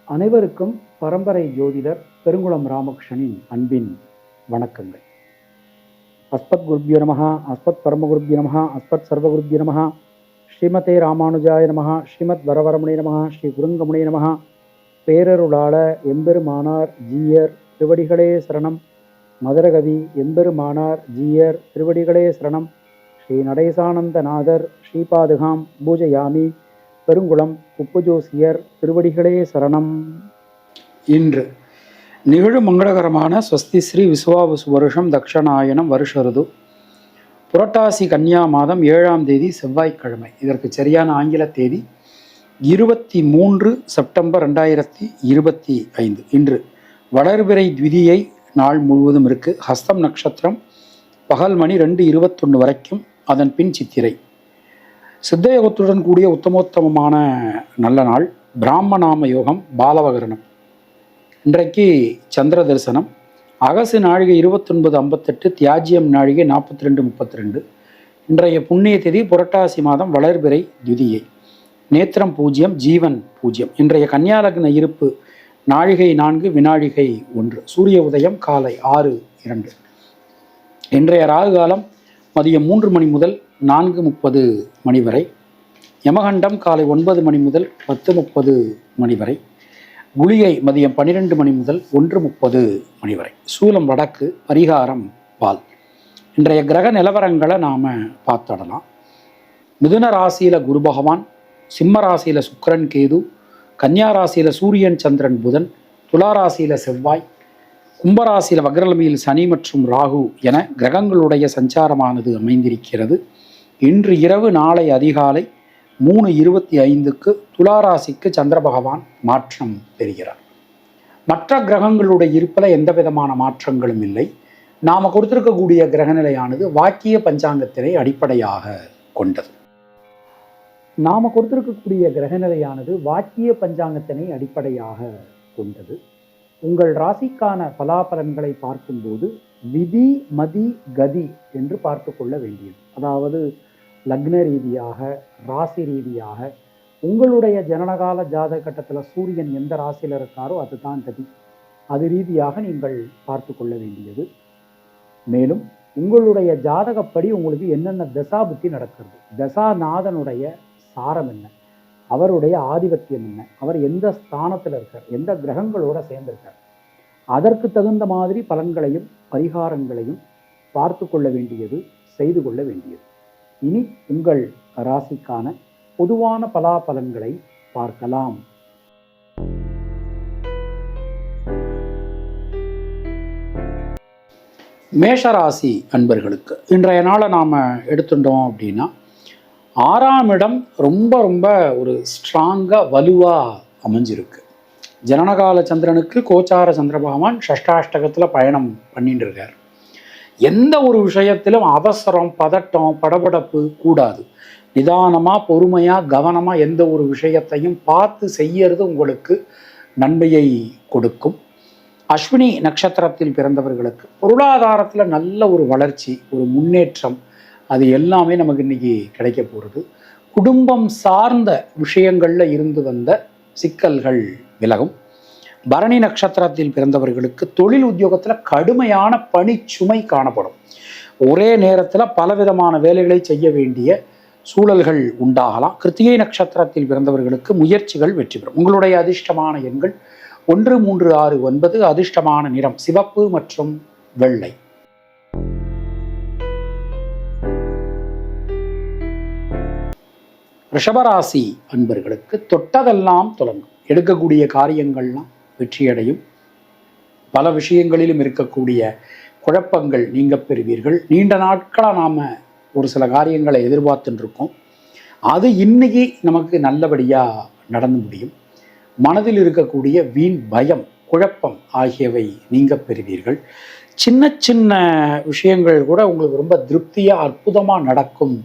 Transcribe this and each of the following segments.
அனைவருக்கும் பரம்பரை ஜோதிடர் பெருங்குளம் ராமகிருஷ்ணனின் அன்பின் வணக்கங்கள். அஸ்மத் குருப்யோ நமஹ, அஸ்மத் பரமகுருப்யோ நமஹ, அஸ்மத் சர்வகுருப்யோ நமஹ, ஸ்ரீமதே ராமானுஜாய நமஹ, ஸ்ரீமத் வரவரமுனே நமஹ, ஸ்ரீ குருங்கமுனே நமஹ. பேரருளாள எம்பெருமானார் ஜீயர் திருவடிகளே சரணம். மதுரகவி எம்பெருமானார் ஜீயர் திருவடிகளே சரணம். ஸ்ரீ நடேசானந்தநாதர் ஸ்ரீபாதுகாம் பூஜயாமி. பெருங்குளம் உப்புஜோசியர் திருவடிகளே சரணம். இன்று நிகழும் மங்களகரமான ஸ்வஸ்தி ஸ்ரீ விசுவாவசு வருஷம் தக்ஷணாயனம் வருஷருது புரட்டாசி கன்னியா மாதம் 7ஆம் தேதி செவ்வாய்க்கிழமை. இதற்கு சரியான ஆங்கில தேதி 23 செப்டம்பர் 2025. இன்று வளர்பிறை த்விதியை நாள் முழுவதும் இருக்கு. ஹஸ்தம் நட்சத்திரம் பகல் மணி 2:21 வரைக்கும், அதன் பின் சித்திரை. சித்தயோகத்துடன் கூடிய உத்தமோத்தமமான நல்ல நாள். பிராமநாம யோகம், பாலவகரணம். இன்றைக்கு சந்திர தரிசனம். அகசு நாழிகை 29:58, தியாஜ்யம் நாழிகை 42:32. இன்றைய புண்ணிய திதி புரட்டாசி மாதம் வளர்பிறை த்விதியை. நேத்திரம் 0, ஜீவன் 0. இன்றைய கன்னியாலக்ன இருப்பு நாழிகை 4, வினாழிகை 1. சூரிய உதயம் காலை 6:02. இன்றைய ராகு காலம் மதியம் 3 மணி முதல் 4:30 மணி வரை. யமகண்டம் காலை 9 மணி முதல் 10:30 மணி வரை. குளிகை மதியம் 12 மணி முதல் 1:30 மணி வரை. சூலம் வடக்கு, பரிகாரம் பால். இன்றைய கிரக நிலவரங்களை நாம் பார்த்துடலாம். மிதுன ராசியில் குரு பகவான், சிம்ம ராசியில் சுக்கிரன் கேது, கன்னியா ராசியில் சூரியன் சந்திரன் புதன், துலா ராசியில் செவ்வாய், கும்பராசியில் வக்ரலமியில் சனி மற்றும் ராகு என கிரகங்களுடைய சஞ்சாரமானது அமைந்திருக்கிறது. இன்று இரவு நாளை அதிகாலை 3:25க்கு துளாராசிக்கு சந்திர பகவான் மாற்றம் பெறுகிறார். மற்ற கிரகங்களுடைய இருப்பில் எந்த விதமான மாற்றங்களும் இல்லை. நாம் கொடுத்திருக்கக்கூடிய கிரகநிலையானது வாக்கிய பஞ்சாங்கத்தினை அடிப்படையாக கொண்டது. நாம் கொடுத்திருக்கக்கூடிய கிரகநிலையானது வாக்கிய பஞ்சாங்கத்தினை அடிப்படையாக கொண்டது. உங்கள் ராசிக்கான பலாபலன்களை பார்க்கும்போது விதி மதி கதி என்று பார்த்து கொள்ள வேண்டியது. அதாவது லக்ன ரீதியாக, ராசி ரீதியாக, உங்களுடைய ஜனனகால ஜாதக கட்டத்தில் சூரியன் எந்த ராசியில் இருக்காரோ அதுதான் கதி. அது ரீதியாக நீங்கள் பார்த்து கொள்ள வேண்டியது. மேலும் உங்களுடைய ஜாதகப்படி உங்களுக்கு என்னென்ன தசாபுத்தி நடக்கிறது, தசாநாதனுடைய சாரம் என்ன, அவருடைய ஆதிபத்தியம் என்ன, அவர் எந்த ஸ்தானத்தில் இருக்கார், எந்த கிரகங்களோட சேர்ந்திருக்கார், அதற்கு தகுந்த மாதிரி பலன்களையும் பரிகாரங்களையும் பார்த்து கொள்ள வேண்டியது, செய்து கொள்ள வேண்டியது. இனி உங்கள் ராசிக்கான பொதுவான பலாபலன்களை பார்க்கலாம். மேஷராசி அன்பர்களுக்கு இன்றைய நாளை நாம் எடுத்துட்டோம் அப்படின்னா, 6ஆம் இடம் ரொம்ப ரொம்ப ஒரு ஸ்ட்ராங்காக வலுவாக அமைஞ்சிருக்கு. ஜனனகால சந்திரனுக்கு கோச்சார சந்திர பகவான் ஷஷ்டாஷ்டகத்தில் பயணம் பண்ணிட்டு இருக்கார். எந்த ஒரு விஷயத்திலும் அவசரம், பதட்டம், படபடப்பு கூடாது. நிதானமாக, பொறுமையாக, கவனமாக எந்த ஒரு விஷயத்தையும் பார்த்து செய்யறது உங்களுக்கு நன்மையை கொடுக்கும். அஸ்வினி நட்சத்திரத்தில் பிறந்தவர்களுக்கு பொருளாதாரத்தில் நல்ல ஒரு வளர்ச்சி, ஒரு முன்னேற்றம், அது எல்லாமே நமக்கு இன்னைக்கு கிடைக்க போகிறது. குடும்பம் சார்ந்த விஷயங்களில் இருந்து வந்த சிக்கல்கள் விலகும். பரணி நட்சத்திரத்தில் பிறந்தவர்களுக்கு தொழில் உத்தியோகத்தில் கடுமையான பணிச்சுமை காணப்படும். ஒரே நேரத்தில் பலவிதமான வேலைகளை செய்ய வேண்டிய சூழல்கள் உண்டாகலாம். கிருத்திகை நட்சத்திரத்தில் பிறந்தவர்களுக்கு முயற்சிகள் வெற்றி பெறும். உங்களுடைய அதிர்ஷ்டமான எண்கள் 1, 3, 6, 9. அதிர்ஷ்டமான நிறம் சிவப்பு மற்றும் வெள்ளை. ரிஷபராசி அன்பர்களுக்கு தொட்டதெல்லாம் தொடங்கும். எடுக்கக்கூடிய காரியங்கள்லாம் வெற்றியடையும். பல விஷயங்களிலும் இருக்கக்கூடிய குழப்பங்கள் நீங்க பெறுவீர்கள். நீண்ட நாட்களாக நாம் ஒரு சில காரியங்களை எதிர்பார்த்துட்டு இருக்கோம். அது இன்னைக்கு நமக்கு நல்லபடியாக நடந்து முடியும். மனதில் இருக்கக்கூடிய வீண் பயம், குழப்பம் ஆகியவை நீங்க பெறுவீர்கள். சின்ன சின்ன விஷயங்கள் கூட உங்களுக்கு ரொம்ப திருப்தியாக அற்புதமாக நடக்கும்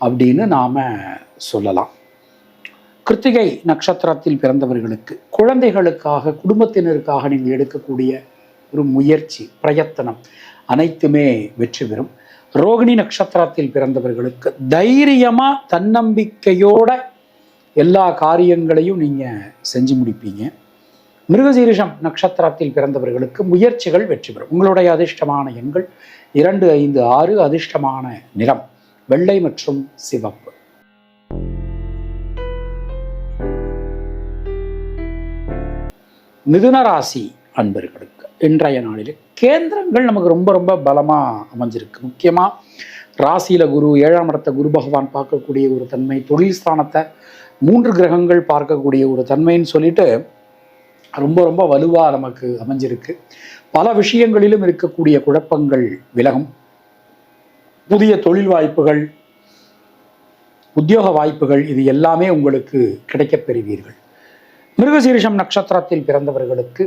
அப்படின்னு நாம் சொல்லலாம். கிருத்திகை நட்சத்திரத்தில் பிறந்தவர்களுக்கு குழந்தைகளுக்காக, குடும்பத்தினருக்காக நீங்கள் எடுக்கக்கூடிய ஒரு முயற்சி, பிரயத்தனம் அனைத்துமே வெற்றி பெறும். ரோகிணி நட்சத்திரத்தில் பிறந்தவர்களுக்கு தைரியமாக, தன்னம்பிக்கையோட எல்லா காரியங்களையும் நீங்கள் செஞ்சு முடிப்பீங்க. மிருகசீரிஷம் நட்சத்திரத்தில் பிறந்தவர்களுக்கு முயற்சிகள் வெற்றி பெறும். உங்களுடைய அதிர்ஷ்டமான எண்கள் 2, 5, 6. அதிர்ஷ்டமான நிறம் வெள்ளை மற்றும் சிவப்பு. மிதுன ராசி அன்பர்களுக்கு இன்றைய நாளில் கேந்திரங்கள் நமக்கு ரொம்ப ரொம்ப பலமாக அமைஞ்சிருக்கு. முக்கியமாக ராசியில குரு, 7ஆம் இடத்தை குரு பகவான் பார்க்கக்கூடிய ஒரு தன்மை, தொழில் ஸ்தானத்தை 3 கிரகங்கள் பார்க்கக்கூடிய ஒரு தன்மைன்னு சொல்லிட்டு ரொம்ப ரொம்ப வலுவாக நமக்கு அமைஞ்சிருக்கு. பல விஷயங்களிலும் இருக்கக்கூடிய குழப்பங்கள் விலகும். புதிய தொழில் வாய்ப்புகள், உத்தியோக வாய்ப்புகள் இது எல்லாமே உங்களுக்கு கிடைக்கப் பெறுவீர்கள். மிருகசீரிஷம் நட்சத்திரத்தில் பிறந்தவர்களுக்கு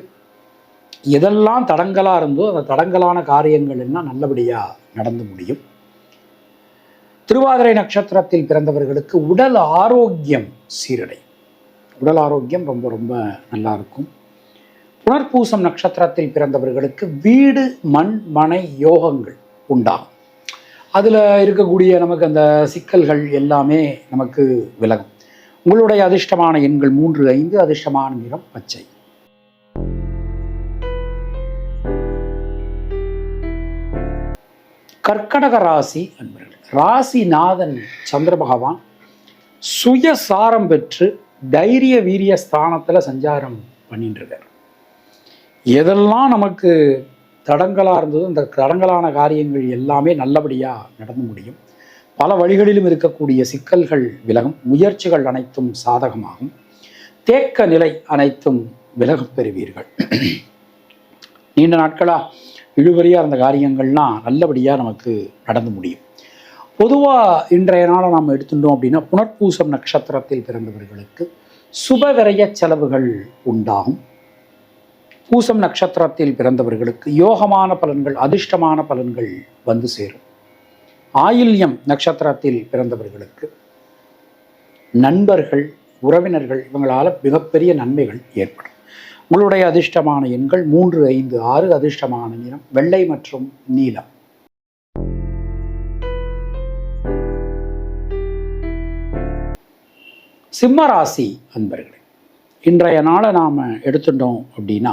எதெல்லாம் தடங்களாக இருந்தோ அந்த தடங்கலான காரியங்கள் எல்லாம் நல்லபடியாக நடந்து முடியும். திருவாதிரை நட்சத்திரத்தில் பிறந்தவர்களுக்கு உடல் ஆரோக்கியம் சீரடையும். உடல் ஆரோக்கியம் ரொம்ப ரொம்ப நல்லா இருக்கும். புனர்பூசம் நட்சத்திரத்தில் பிறந்தவர்களுக்கு வீடு, மண், மனை யோகங்கள் உண்டாகும். அதில் இருக்கக்கூடிய நமக்கு அந்த சிக்கல்கள் எல்லாமே நமக்கு விலகும். உங்களுடைய அதிர்ஷ்டமான எண்கள் 3, 5. அதிர்ஷ்டமான நிறம் பச்சை. கர்க்கடக ராசி அன்பர்கள். ராசிநாதன் சந்திர பகவான் சுயசாரம் பெற்று தைரிய வீரிய ஸ்தானத்தில் சஞ்சாரம் பண்ணிட்டு இருக்கார். எதெல்லாம் நமக்கு தடங்களாக இருந்ததோ அந்த தடங்கலான காரியங்கள் எல்லாமே நல்லபடியாக நடந்து முடியும். பல வழிகளிலும் இருக்கக்கூடிய சிக்கல்கள் விலகும். முயற்சிகள் அனைத்தும் சாதகமாகும். தேக்க நிலை அனைத்தும் விலகப் பெறுவீர்கள். நீண்ட நாட்களாக இழுபறியாக இருந்த காரியங்கள்லாம் நல்லபடியாக நமக்கு நடந்து முடியும். பொதுவாக இன்றைய நாளை நாம் எடுத்துட்டோம் அப்படின்னா, புனர்பூசம் நட்சத்திரத்தில் பிறந்தவர்களுக்கு சுப விரய செலவுகள் உண்டாகும். பூசம் நட்சத்திரத்தில் பிறந்தவர்களுக்கு யோகமான பலன்கள், அதிர்ஷ்டமான பலன்கள் வந்து சேரும். ஆயில்யம் நட்சத்திரத்தில் பிறந்தவர்களுக்கு நண்பர்கள், உறவினர்கள் இவங்களால் மிகப்பெரிய நன்மைகள் ஏற்படும். உங்களுடைய அதிர்ஷ்டமான எண்கள் 3, 5, 6. அதிர்ஷ்டமான நிறம் வெள்ளை மற்றும் நீலம். சிம்ம ராசி அன்பர்களே, இன்றைய நாளை நாம் எடுத்துட்டோம் அப்படின்னா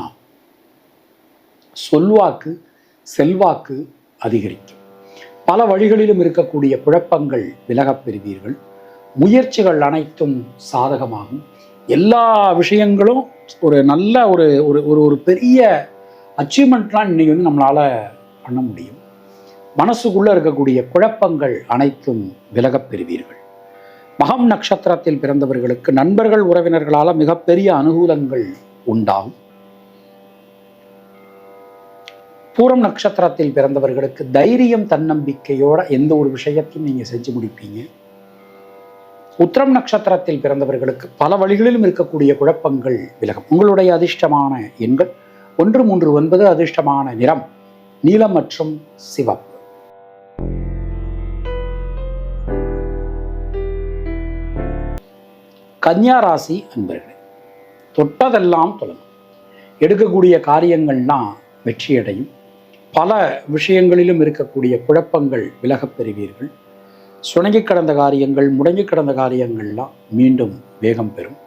சொல்வாக்கு, செல்வாக்கு அதிகரிக்கும். பல வழிகளிலும் இருக்கக்கூடிய குழப்பங்கள் விலகப் பெறுவீர்கள். முயற்சிகள் அனைத்தும் சாதகமாகும். எல்லா விஷயங்களும் ஒரு நல்ல ஒரு ஒரு ஒரு பெரிய அச்சீவ்மெண்ட்லாம் இன்னைக்கு வந்து நம்மளால் பண்ண முடியும். மனசுக்குள்ளே இருக்கக்கூடிய குழப்பங்கள் அனைத்தும் விலகப் பெறுவீர்கள். மகம் நட்சத்திரத்தில் பிறந்தவர்களுக்கு நண்பர்கள், உறவினர்களால் மிகப்பெரிய அனுகூலங்கள் உண்டாகும். பூரம் நட்சத்திரத்தில் பிறந்தவர்களுக்கு தைரியம், தன்னம்பிக்கையோட எந்த ஒரு விஷயத்தையும் நீங்கள் செஞ்சு முடிப்பீங்க. உத்திரம் நட்சத்திரத்தில் பிறந்தவர்களுக்கு பல வழிகளிலும் இருக்கக்கூடிய குழப்பங்கள் விலகும். உங்களுடைய அதிர்ஷ்டமான எண்கள் 1, 3, 9. அதிர்ஷ்டமான நிறம் நீலம் மற்றும் சிவப்பு. கன்னியா ராசி அன்பர்களே, தொட்டதெல்லாம் தொடங்கும். எடுக்கக்கூடிய காரியங்கள்லாம் வெற்றியடையும். பல விஷயங்களிலும் இருக்கக்கூடிய குழப்பங்கள் விலகப் பெறுவீர்கள். சுணங்கி கிடந்த காரியங்கள், முடங்கி கிடந்த காரியங்கள்லாம் மீண்டும் வேகம் பெறும்.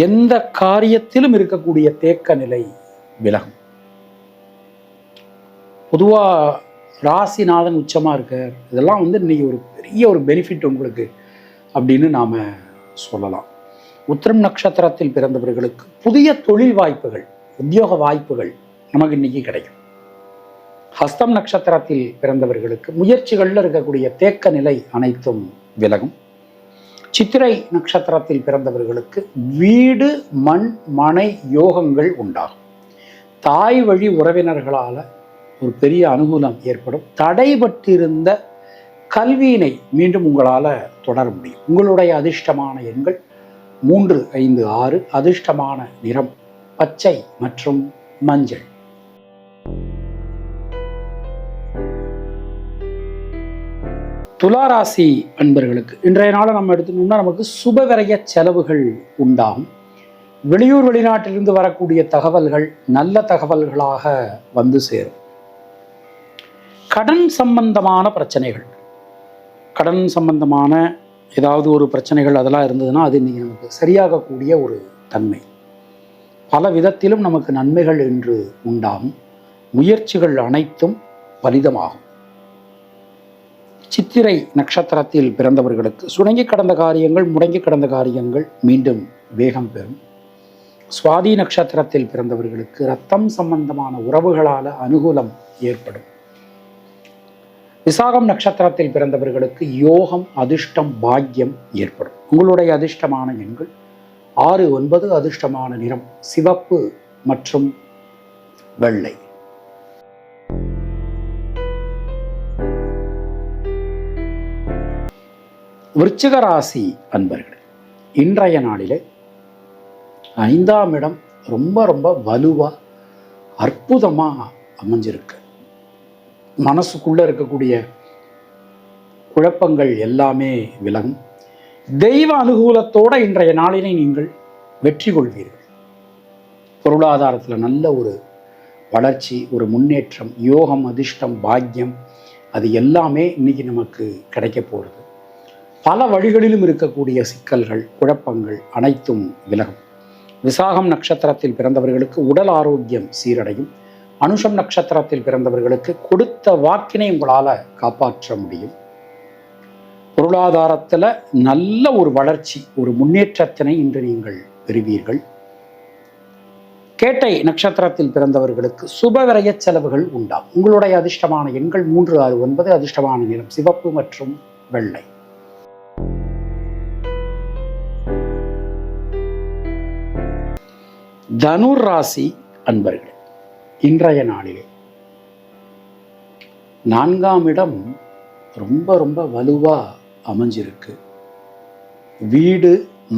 எந்த காரியத்திலும் இருக்கக்கூடிய தேக்க நிலை விலகும். பொதுவாக ராசிநாதன் உச்சமாக இருக்கார். இதெல்லாம் வந்து இன்னைக்கு ஒரு பெரிய ஒரு பெனிஃபிட் உங்களுக்கு அப்படின்னு நாம் சொல்லலாம். உத்திரம் நட்சத்திரத்தில் பிறந்தவர்களுக்கு புதிய தொழில் வாய்ப்புகள், உத்தியோக வாய்ப்புகள் நமக்கு இன்னைக்கு கிடைக்கும். ஹஸ்தம் நட்சத்திரத்தில் பிறந்தவர்களுக்கு முயற்சிகளில் இருக்கக்கூடிய தேக்க நிலை அனைத்தும் விலகும். சித்திரை நட்சத்திரத்தில் பிறந்தவர்களுக்கு வீடு, மண், மனை யோகங்கள் உண்டாகும். தாய் வழி உறவினர்களால் ஒரு பெரிய அனுகூலம் ஏற்படும். தடைபட்டிருந்த கல்வியினை மீண்டும் உங்களால் தொடர முடியும். உங்களுடைய அதிர்ஷ்டமான எண்கள் 3, 5, 6. அதிர்ஷ்டமான நிறம் பச்சை மற்றும் மஞ்சள். துளாராசி அன்பர்களுக்கு இன்றைய நாளை நம்ம எடுத்துட்டோம்னா நமக்கு சுபவிரய செலவுகள் உண்டாகும். வெளியூர் வெளிநாட்டிலிருந்து வரக்கூடிய தகவல்கள் நல்ல தகவல்களாக வந்து சேரும். கடன் சம்பந்தமான பிரச்சனைகள், கடன் சம்பந்தமான ஏதாவது ஒரு பிரச்சனைகள் அதெல்லாம் இருந்ததுன்னா அது இன்னைக்கு நமக்கு சரியாகக்கூடிய ஒரு தன்மை. பல விதத்திலும் நமக்கு நன்மைகள் என்று உண்டாகும். முயற்சிகள் அனைத்தும் பலிதமாகும். சித்திரை நட்சத்திரத்தில் பிறந்தவர்களுக்கு சுணங்கி கடந்த காரியங்கள், முடங்கி கடந்த காரியங்கள் மீண்டும் வேகம் பெறும். சுவாதி நட்சத்திரத்தில் பிறந்தவர்களுக்கு இரத்தம் சம்பந்தமான உறவுகளால் அனுகூலம் ஏற்படும். விசாகம் நட்சத்திரத்தில் பிறந்தவர்களுக்கு யோகம், அதிர்ஷ்டம், பாக்கியம் ஏற்படும். உங்களுடைய அதிர்ஷ்டமான எண்கள் 6, 9. அதிர்ஷ்டமான நிறம் சிவப்பு மற்றும் வெள்ளை. விருச்சிக ராசி அன்பர்கள், இன்றைய நாளிலே 5ஆம் இடம் ரொம்ப ரொம்ப வலுவா அற்புதமா அமைஞ்சிருக்கு. மனசுக்குள்ள இருக்கக்கூடிய குழப்பங்கள் எல்லாமே விலகும். தெய்வ அனுகூலத்தோட இன்றைய நாளினை நீங்கள் வெற்றி கொள்வீர்கள். பொருளாதாரத்தில் நல்ல ஒரு வளர்ச்சி, ஒரு முன்னேற்றம், யோகம், அதிர்ஷ்டம், பாக்கியம் அது எல்லாமே இன்னைக்கு நமக்கு கிடைக்க போகிறது. பல வழிகளிலும் இருக்கக்கூடிய சிக்கல்கள், குழப்பங்கள் அனைத்தும் விலகும். விசாகம் நட்சத்திரத்தில் பிறந்தவர்களுக்கு உடல் ஆரோக்கியம் சீரடையும். அனுஷம் நட்சத்திரத்தில் பிறந்தவர்களுக்கு கொடுத்த வாக்கினை உங்களால் காப்பாற்ற முடியும். பொருளாதாரத்தில் நல்ல ஒரு வளர்ச்சி, ஒரு முன்னேற்றத்தினை இன்று நீங்கள் பெறுவீர்கள். கேட்டை நட்சத்திரத்தில் பிறந்தவர்களுக்கு சுபவிரய செலவுகள் உண்டாகும். உங்களுடைய அதிர்ஷ்டமான எண்கள் 3, 6, 9. அதிர்ஷ்டமான நிறம் சிவப்பு மற்றும் வெள்ளை. தனுர் ராசி அன்பர்களே, இன்றைய நாளிலே 4ஆம் இடம் ரொம்ப ரொம்ப வலுவா அமைஞ்சிருக்கு. வீடு,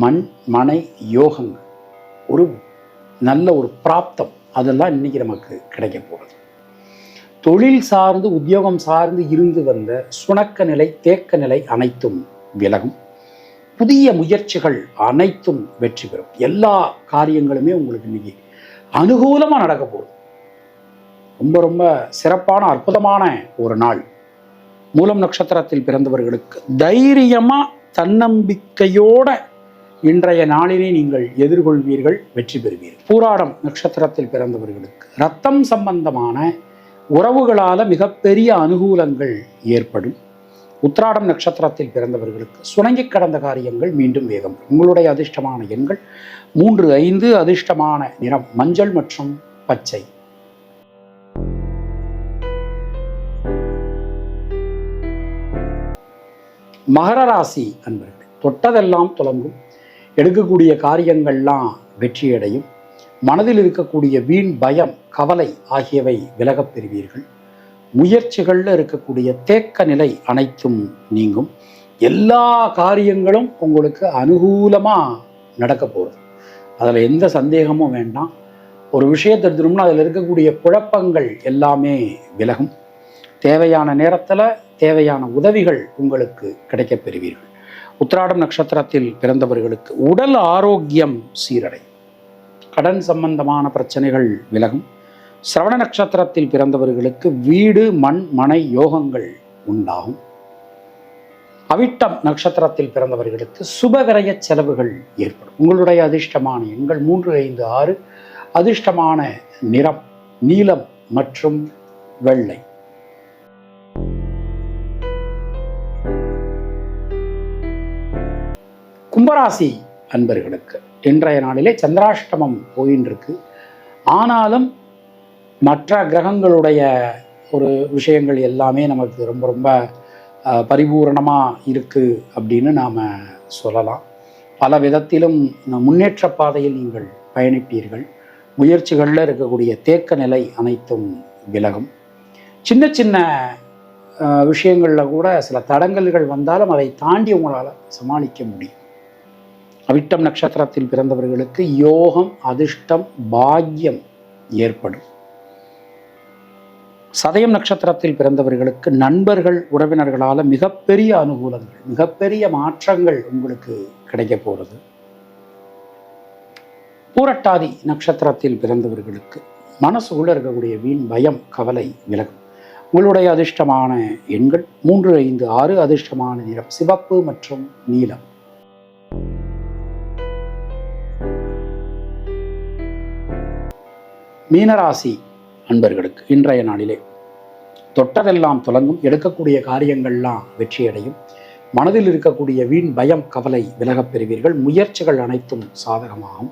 மண், மனை யோகங்கள், ஒரு நல்ல ஒரு பிராப்தம் அதெல்லாம் இன்னைக்கு நமக்கு கிடைக்க போகிறது. தொழில் சார்ந்து, உத்தியோகம் சார்ந்து இருந்து வந்த சுணக்க நிலை, தேக்க நிலை அனைத்தும் விலகும். புதிய முயற்சிகள் அனைத்தும் வெற்றி பெறும். எல்லா காரியங்களுமே உங்களுக்கு இன்னைக்கு அனுகூலமாக நடக்க போகுது. ரொம்ப ரொம்ப சிறப்பான அற்புதமான ஒரு நாள். மூலம் நட்சத்திரத்தில் பிறந்தவர்களுக்கு தைரியமா, தன்னம்பிக்கையோட இன்றைய நாளினை நீங்கள் எதிர்கொள்வீர்கள், வெற்றி பெறுவீர்கள். பூராடம் நட்சத்திரத்தில் பிறந்தவர்களுக்கு இரத்தம் சம்பந்தமான உறவுகளால மிகப்பெரிய அனுகூலங்கள் ஏற்படும். உத்திராடம் நட்சத்திரத்தில் பிறந்தவர்களுக்கு சுணங்கி கடந்த காரியங்கள் மீண்டும் வேகம். உங்களுடைய அதிர்ஷ்டமான எண்கள் 3, 5. அதிர்ஷ்டமான நிறம் மஞ்சள் மற்றும் பச்சை. மகர ராசி அன்பர்கள், தொட்டதெல்லாம் தொடங்கும். எடுக்கக்கூடிய காரியங்கள்லாம் வெற்றியடையும். மனதில் இருக்கக்கூடிய வீண் பயம், கவலை ஆகியவை விலகப் பெறுவீர்கள். முயற்சிகளில் இருக்கக்கூடிய தேக்க நிலை அனைத்தும் நீங்கும். எல்லா காரியங்களும் உங்களுக்கு அனுகூலமாக நடக்க போகிறது. அதில் எந்த சந்தேகமும் வேண்டாம். ஒரு விஷயத்தை எடுத்துட்டோம்னா அதில் இருக்கக்கூடிய குழப்பங்கள் எல்லாமே விலகும். தேவையான நேரத்தில் தேவையான உதவிகள் உங்களுக்கு கிடைக்கப் பெறுவீர்கள். உத்திராடம் நட்சத்திரத்தில் பிறந்தவர்களுக்கு உடல் ஆரோக்கியம் சீரடையும். கடன் சம்பந்தமான பிரச்சனைகள் விலகும். சிரவண நட்சத்திரத்தில் பிறந்தவர்களுக்கு வீடு, மண், மனை யோகங்கள் உண்டாகும். அவிட்டம் நட்சத்திரத்தில் பிறந்தவர்களுக்கு சுபவிரய செலவுகள் ஏற்படும். உங்களுடைய அதிர்ஷ்டமான எண்கள் 3, 5, 6. அதிர்ஷ்டமான நிறம் நீலம் மற்றும் வெள்ளை. கும்பராசி அன்பர்களுக்கு இன்றைய நாளிலே சந்திராஷ்டமம் போயின்னு இருக்கு. ஆனாலும் மற்ற கிரகங்களுடைய ஒரு விஷயங்கள் எல்லாமே நமக்கு ரொம்ப ரொம்ப பரிபூரணமாக இருக்குது அப்படின்னு நாம் சொல்லலாம். பல விதத்திலும் முன்னேற்ற பாதையில் நீங்கள் பயணிப்பீர்கள். முயற்சிகளில் இருக்கக்கூடிய தேக்க நிலை அனைத்தும் விலகும். சின்ன சின்ன விஷயங்களில் கூட சில தடங்கல்கள் வந்தாலும் அதை தாண்டி உங்களால் சமாளிக்க முடியும். அவிட்டம் நட்சத்திரத்தில் பிறந்தவர்களுக்கு யோகம், அதிர்ஷ்டம், பாக்கியம் ஏற்படும். சதயம் நட்சத்திரத்தில் பிறந்தவர்களுக்கு நண்பர்கள், உறவினர்களால் மிகப்பெரிய அனுகூலங்கள், மிகப்பெரிய மாற்றங்கள் உங்களுக்கு கிடைக்க போகிறது. பூரட்டாதி நட்சத்திரத்தில் பிறந்தவர்களுக்கு மனசுக்குள்ள இருக்கக்கூடிய வீண் பயம், கவலை விலகும். உங்களுடைய அதிர்ஷ்டமான எண்கள் 3, 5, 6. அதிர்ஷ்டமான நிறம் சிவப்பு மற்றும் நீலம். மீனராசி அன்பர்களுக்கு இன்றைய நாளிலே தொட்டதெல்லாம் துலங்கும், எடுக்கக்கூடிய காரியங்கள்லாம் வெற்றியடையும், மனதில் இருக்கக்கூடிய வீண் பயம் கவலை விலகப் பெறுவீர்கள், முயற்சிகள் அனைத்தும் சாதகமாகும்,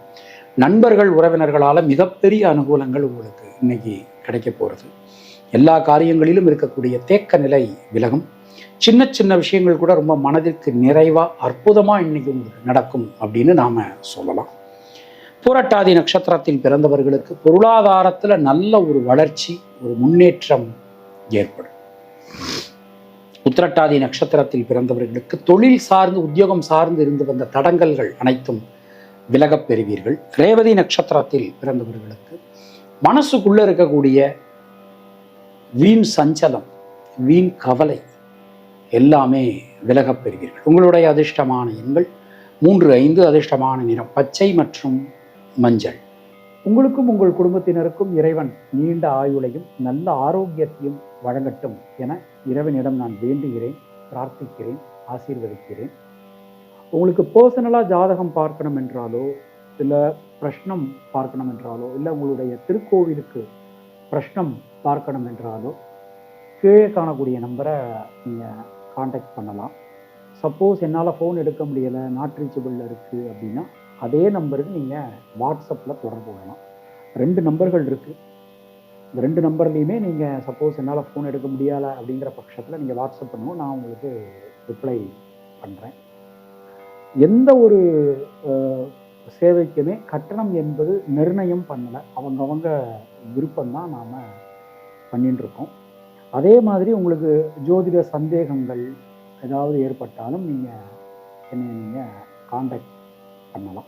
நண்பர்கள் உறவினர்களால் மிகப்பெரிய அனுகூலங்கள் உங்களுக்கு இன்னைக்கு கிடைக்க போகிறது, எல்லா காரியங்களிலும் இருக்கக்கூடிய தேக்க நிலை விலகும், சின்ன சின்ன விஷயங்கள் கூட ரொம்ப மனதிற்கு நிறைவாக அற்புதமாக இன்னைக்கு உங்களுக்கு நடக்கும் அப்படின்னு நாம் சொல்லலாம். பூரட்டாதி நட்சத்திரத்தில் பிறந்தவர்களுக்கு பொருளாதாரத்தில் நல்ல ஒரு வளர்ச்சி, ஒரு முன்னேற்றம் ஏற்படும். உத்திரட்டாதி நட்சத்திரத்தில் பிறந்தவர்களுக்கு தொழில் சார்ந்து உத்தியோகம் சார்ந்து இருந்து வந்த தடங்கல்கள் அனைத்தும் விலகப் பெறுவீர்கள். ரேவதி நட்சத்திரத்தில் பிறந்தவர்களுக்கு மனசுக்குள்ள இருக்கக்கூடிய வீண் சஞ்சலம், வீண் கவலை எல்லாமே விலகப் பெறுவீர்கள். உங்களுடைய அதிர்ஷ்டமான எண்கள் 3, 5, அதிர்ஷ்டமான நிறம் பச்சை மற்றும் மஞ்சள். உங்களுக்கும் உங்கள் குடும்பத்தினருக்கும் இறைவன் நீண்ட ஆயுளையும் நல்ல ஆரோக்கியத்தையும் வழங்கட்டும் என இறைவனிடம் நான் வேண்டுகிறேன், பிரார்த்திக்கிறேன், ஆசீர்வதிக்கிறேன். உங்களுக்கு பர்சனலாக ஜாதகம் பார்க்கணும் என்றாலோ, இல்லை பிரஷ்னம் பார்க்கணும் என்றாலோ, இல்லை உங்களுடைய திருக்கோவிலுக்கு பிரஷ்னம் பார்க்கணும் என்றாலோ கீழே காணக்கூடிய நம்பரை நீங்கள் காண்டாக்ட் பண்ணலாம். சப்போஸ் என்னால் ஃபோன் எடுக்க முடியலை, நாட் ரீச்சபிளில் இருக்குது அப்படின்னா அதே நம்பருக்கு நீங்கள் வாட்ஸ்அப்பில் தொடர்பு கொள்ளலாம். 2 நம்பர்கள் இருக்குது. இந்த 2 நம்பர்லேயுமே நீங்கள் சப்போஸ் என்னால் ஃபோன் எடுக்க முடியலை அப்படிங்கிற பட்சத்தில் நீங்கள் வாட்ஸ்அப் பண்ணுவோம், நான் உங்களுக்கு ரிப்ளை பண்ணுறேன். எந்த ஒரு சேவைக்குமே கட்டணம் என்பது நிர்ணயம் பண்ணலை, அவங்கவங்க விருப்பம்தான் நாம் பண்ணிட்டுருக்கோம். அதே மாதிரி உங்களுக்கு ஜோதிட சந்தேகங்கள் ஏதாவது ஏற்பட்டாலும் நீங்கள் காண்டாக்ட் பண்ணலாம்.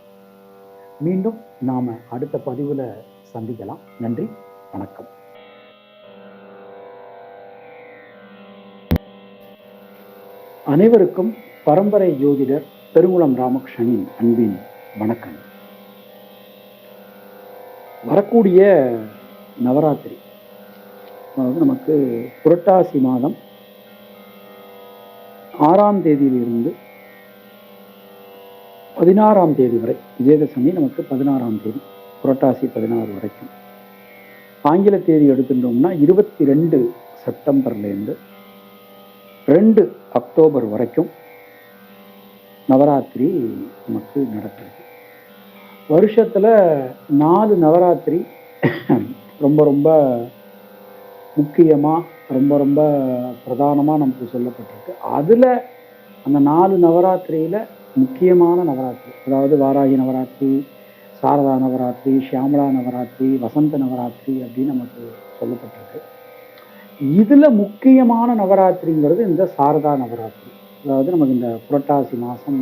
மீண்டும் நாம் அடுத்த பதிவில் சந்திக்கலாம். நன்றி, வணக்கம். அனைவருக்கும் பரம்பரை ஜோதிடர் பெருங்குளம் ராமகிருஷ்ணனின் அன்பின் வணக்கம். வரக்கூடிய நவராத்திரி, அதாவது நமக்கு புரட்டாசி மாதம் 6ஆம் தேதியிலிருந்து 16ஆம் தேதி வரை, விஜயதசமி நமக்கு 16ஆம் தேதி, புரட்டாசி 16 வரைக்கும். ஆங்கில தேதி எடுத்துட்டோம்னா 22 செப்டம்பர்லேருந்து 2 அக்டோபர் வரைக்கும் நவராத்திரி நமக்கு நடக்கிறது. வருஷத்தில் 4 நவராத்திரி ரொம்ப ரொம்ப முக்கியமாக, ரொம்ப ரொம்ப பிரதானமாக நமக்கு சொல்லப்பட்டிருக்கு. அதில் அந்த 4 நவராத்திரியில் முக்கியமான நவராத்திரி, அதாவது வாராகி நவராத்திரி, சாரதா நவராத்திரி, ஷியாமலா நவராத்திரி, வசந்த நவராத்திரி அப்படின்னு நமக்கு சொல்லப்பட்டிருக்கு. இதில் முக்கியமான நவராத்திரிங்கிறது இந்த சாரதா நவராத்திரி, அதாவது நமக்கு இந்த புரட்டாசி மாதம்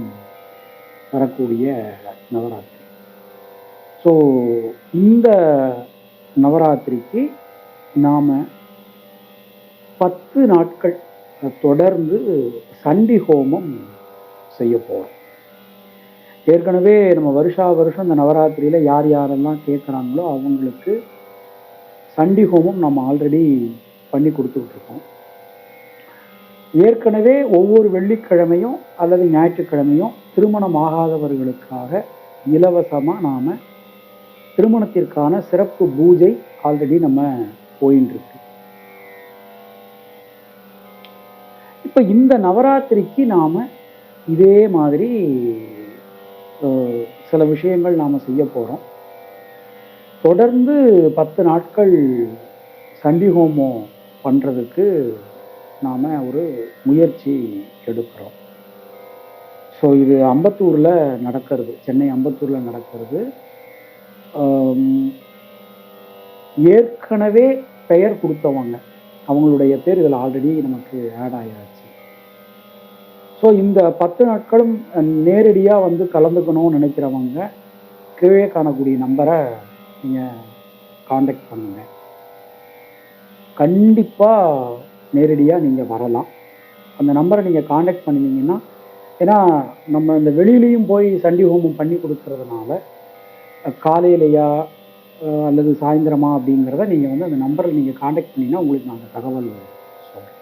வரக்கூடிய நவராத்திரி. ஸோ இந்த நவராத்திரிக்கு நாம் 10 நாட்கள் தொடர்ந்து சண்டி ஹோமம் செய்ய போகிறோம். ஏற்கனவே நம்ம வருஷம் இந்த நவராத்திரியில் யார் யாரெல்லாம் கேட்குறாங்களோ அவங்களுக்கு சண்டி ஹோமம் நம்ம ஆல்ரெடி பண்ணி கொடுத்துக்கிட்டுருக்கோம். ஏற்கனவே ஒவ்வொரு வெள்ளிக்கிழமையும் அல்லது ஞாயிற்றுக்கிழமையும் திருமணம் ஆகாதவர்களுக்காக இலவசமாக நாம் திருமணத்திற்கான சிறப்பு பூஜை ஆல்ரெடி நம்ம போயின்னு இருக்கு. இப்போ இந்த நவராத்திரிக்கு நாம் இதே மாதிரி சில விஷயங்கள் நாம் செய்ய போகிறோம். தொடர்ந்து 10 நாட்கள் சண்டி ஹோமம் பண்ணுறதுக்கு நாம் ஒரு முயற்சி எடுக்கிறோம். ஸோ இது அம்பத்தூரில் நடக்கிறது, சென்னை அம்பத்தூரில் நடக்கிறது. ஏற்கனவே பெயர் கொடுத்தவங்க, அவங்களுடைய பேர் இதில் ஆல்ரெடி நமக்கு ஆட் ஆகியாச்சு. ஸோ இந்த 10 நாட்களும் நேரடியாக வந்து கலந்துக்கணும்னு நினைக்கிறவங்க கீழே காணக்கூடிய நம்பரை நீங்கள் காண்டாக்ட் பண்ணுங்கள். கண்டிப்பாக நேரடியாக நீங்கள் வரலாம். அந்த நம்பரை நீங்கள் காண்டாக்ட் பண்ணினீங்கன்னா, ஏன்னா நம்ம இந்த வெளியிலையும் போய் சண்டி ஹோமம் பண்ணி கொடுக்கறதுனால காலையிலையா அல்லது சாயந்தரமா அப்படிங்கிறத நீங்கள் வந்து அந்த நம்பரில் நீங்கள் காண்டாக்ட் பண்ணிங்கன்னா உங்களுக்கு நான் அந்த தகவல் சொல்கிறேன்.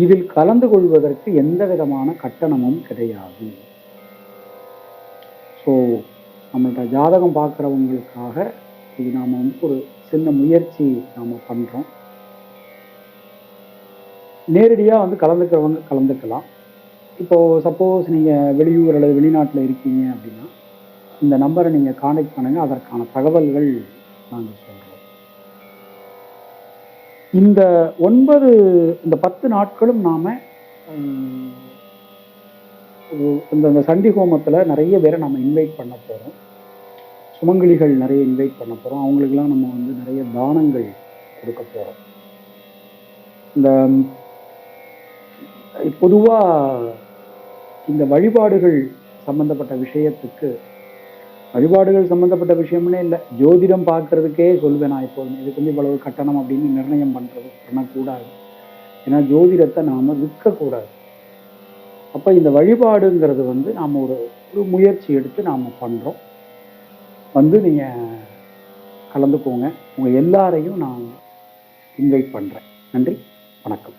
இதில் கலந்து கொள்வதற்கு எந்த விதமான கட்டணமும் கிடையாது. ஸோ நம்மள்கிட்ட ஜாதகம் பார்க்குறவங்களுக்காக இது நாம் வந்து ஒரு சின்ன முயற்சி நாம் பண்ணுறோம். நேரடியாக வந்து கலந்துக்கிறவங்க கலந்துக்கலாம். இப்போது சப்போஸ் நீங்கள் வெளியூர் அல்லது வெளிநாட்டில் இருக்கீங்க அப்படின்னா இந்த நம்பரை நீங்கள் கான்டாக்ட் பண்ணுங்கள். அதற்கான தகவல்கள் நாங்கள் சொல்கிறோம். இந்த 10 நாட்களும் நாம் இந்த சண்டி ஹோமத்தில் நிறைய பேரை நம்ம இன்வைட் பண்ண போகிறோம். சுமங்கலிகள் நிறைய இன்வைட் பண்ண போகிறோம். அவங்களுக்கெல்லாம் நம்ம வந்து நிறைய தானங்கள் கொடுக்க போகிறோம். இந்த பொதுவாக இந்த வழிபாடுகள் சம்பந்தப்பட்ட விஷயத்துக்கு வழிபாடுகள் சம்பந்தப்பட்ட விஷயம்னே இல்லை, ஜோதிடம் பார்க்கறதுக்கே சொல்லுவேன் நான் எப்போதுமே. இதுக்கு வந்து இவ்வளவு கட்டணம் அப்படின்னு நிர்ணயம் பண்ணக்கூடாது. ஏன்னா ஜோதிடத்தை நாம் விற்கக்கூடாது. அப்போ இந்த வழிபாடுங்கிறது வந்து நாம் ஒரு முயற்சி எடுத்து நாம் பண்ணுறோம். வந்து நீங்கள் கலந்துக்கோங்க. உங்கள் எல்லாரையும் நான் இன்வைட் பண்ணுறேன். நன்றி, வணக்கம்.